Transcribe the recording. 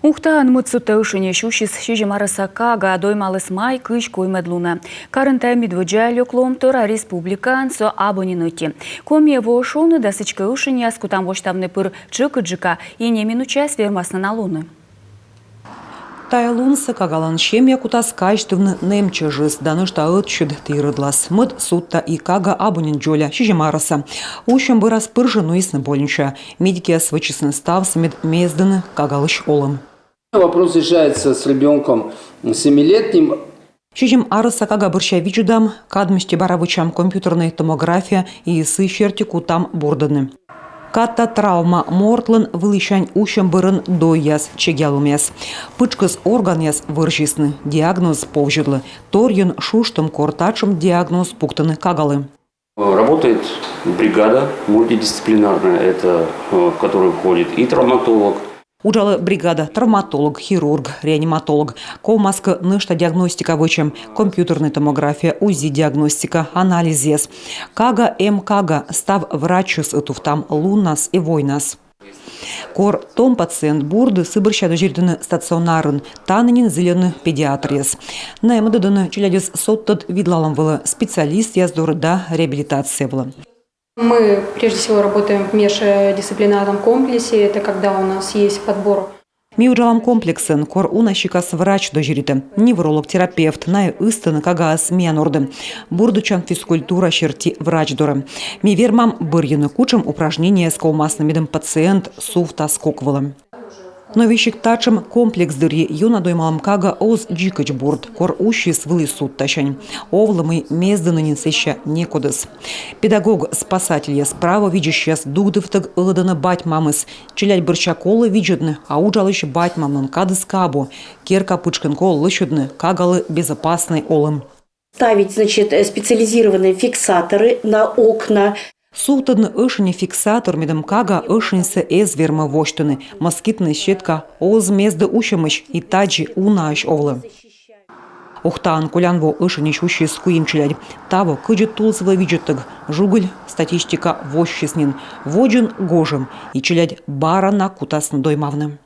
Ухтан мыцута ушине шушис шижимараса кага доймалыс май кыш коймедлуна. Карынта медводжалю кломтора республикан со абонинути. Комье вошоны дасычка ушине аскутам воштавны пыр чыкыджика и не минучас вермасна на луны. Тайлунса кагалан шемья кутас качественно немче жис, данышта отчуд тирыдлас. Мыд сутта и кага абонин джоля шижимараса. Ущем выраз пыржину и снабольнича. Медики свычесны ставс мед мезданы кагалыш олым. Вопрос решается с ребенком 7-летним. Шижим арыса кага бырща вичудам, кадмыште баравычам компьютерная томография и сыщерти кутам бурданы. Ката травма мортлын вылышань ущем бырын дойяс чегялумяс. Пычкыз орган яс выржисны, диагноз повжудлы. Торьын шуштым кортачым диагноз пуктаны кагалы. Работает бригада мультидисциплинарная, это в которую входит и травматолог. Уджалы бригада травматолог, хирург, реаниматолог, ковмаска нышта диагностика вычем, компьютерная томография, УЗИ-диагностика, анализ ес. Кага МКага став врачус туфтам лунас и войнас. Кор том пациент бурды сыбырщаду жирдыны стационарын, танынин зеленый педиатр ес. На эмдыдыны челядес соттад видлалам было специалист яздоры да реабилитация было. Мы прежде всего работаем в междисциплинарном комплексе. Это когда у нас есть подбор. Миуджалам комплексен кор унащикас врач дожириты, невролог-терапевт, най истаны кагаас мианорды, бурдучан физкультура черти врач доры. Ми вермам бырьяны кучам упражнения с ковмасным пациент суфта скоквала. Но вещик тачем комплекс дырье юна доймалам кага оз джикач бурд, кор ущис вылысут тащань. Овлымы мезданы сеща некудыс. Педагог-спасатель я справа видящаяс дугдывтаг ылыданы бать мамыс. Челядь бырчаколы виджудны, а уджалыш бать мамнан кадыс кабу. Керка пычкан кол лыщудны, кагалы безопасный олым. Ставить, значит, специализированные фиксаторы на окна. Султадны ышыне фиксатор медом кага ышынсы эзвермы воштыны, москитны щетка оз мезды ущемыш и таджи унааш овлы. Ухтан кулянво ышыне щущи скуим челядь. Таво кыджет тулсывы виджеттык, жугль статистика вощеснин, воджын гожым и челядь барана кутасны доймавны.